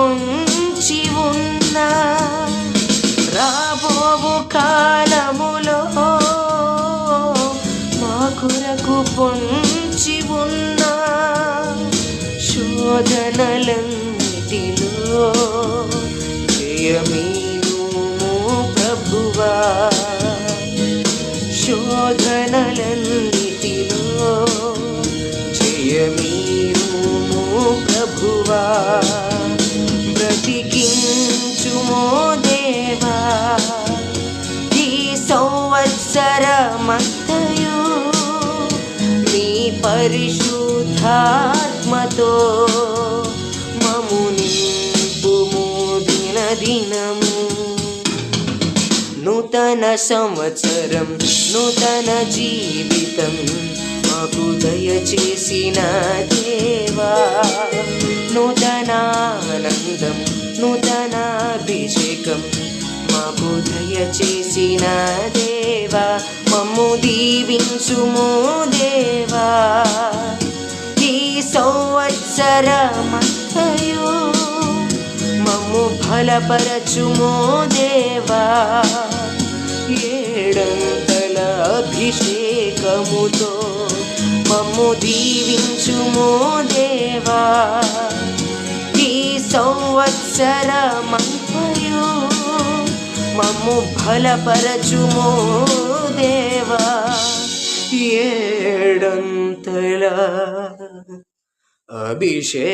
పొంచి ఉన్న రాబోవు కాలములో మా కొరకు పొంచి ఉన్న శోధనలన్నిటిలో జయమీయుము ప్రభువా. శోధనలన్నిటిలో జయమీయుము ప్రభువా. బ్రతికించుమో దేవా ఈ సంవత్సరమంతయు నీ పరిశుద్ధాత్మతో మము నింపుము దినదినము. నూతన సంవత్సరం నూతన జీవితం మాకు దయచేసిన దేవా. నూతన ఆనందం నూతన అభిషేకం మాకు దయచేసిన దేవా. మమ్ము దీవించుము దేవా ఈ సంవత్సరమంతయు మమ్ము బలపరచుము దేవా. ఏడంతల అభిషేకముతో మమ్ము దీవించుము దేవా ఈ సంవత్సరమంతయు మమ్ము బలపరచుము దేవా. ఏడంతల అభిషేకముతో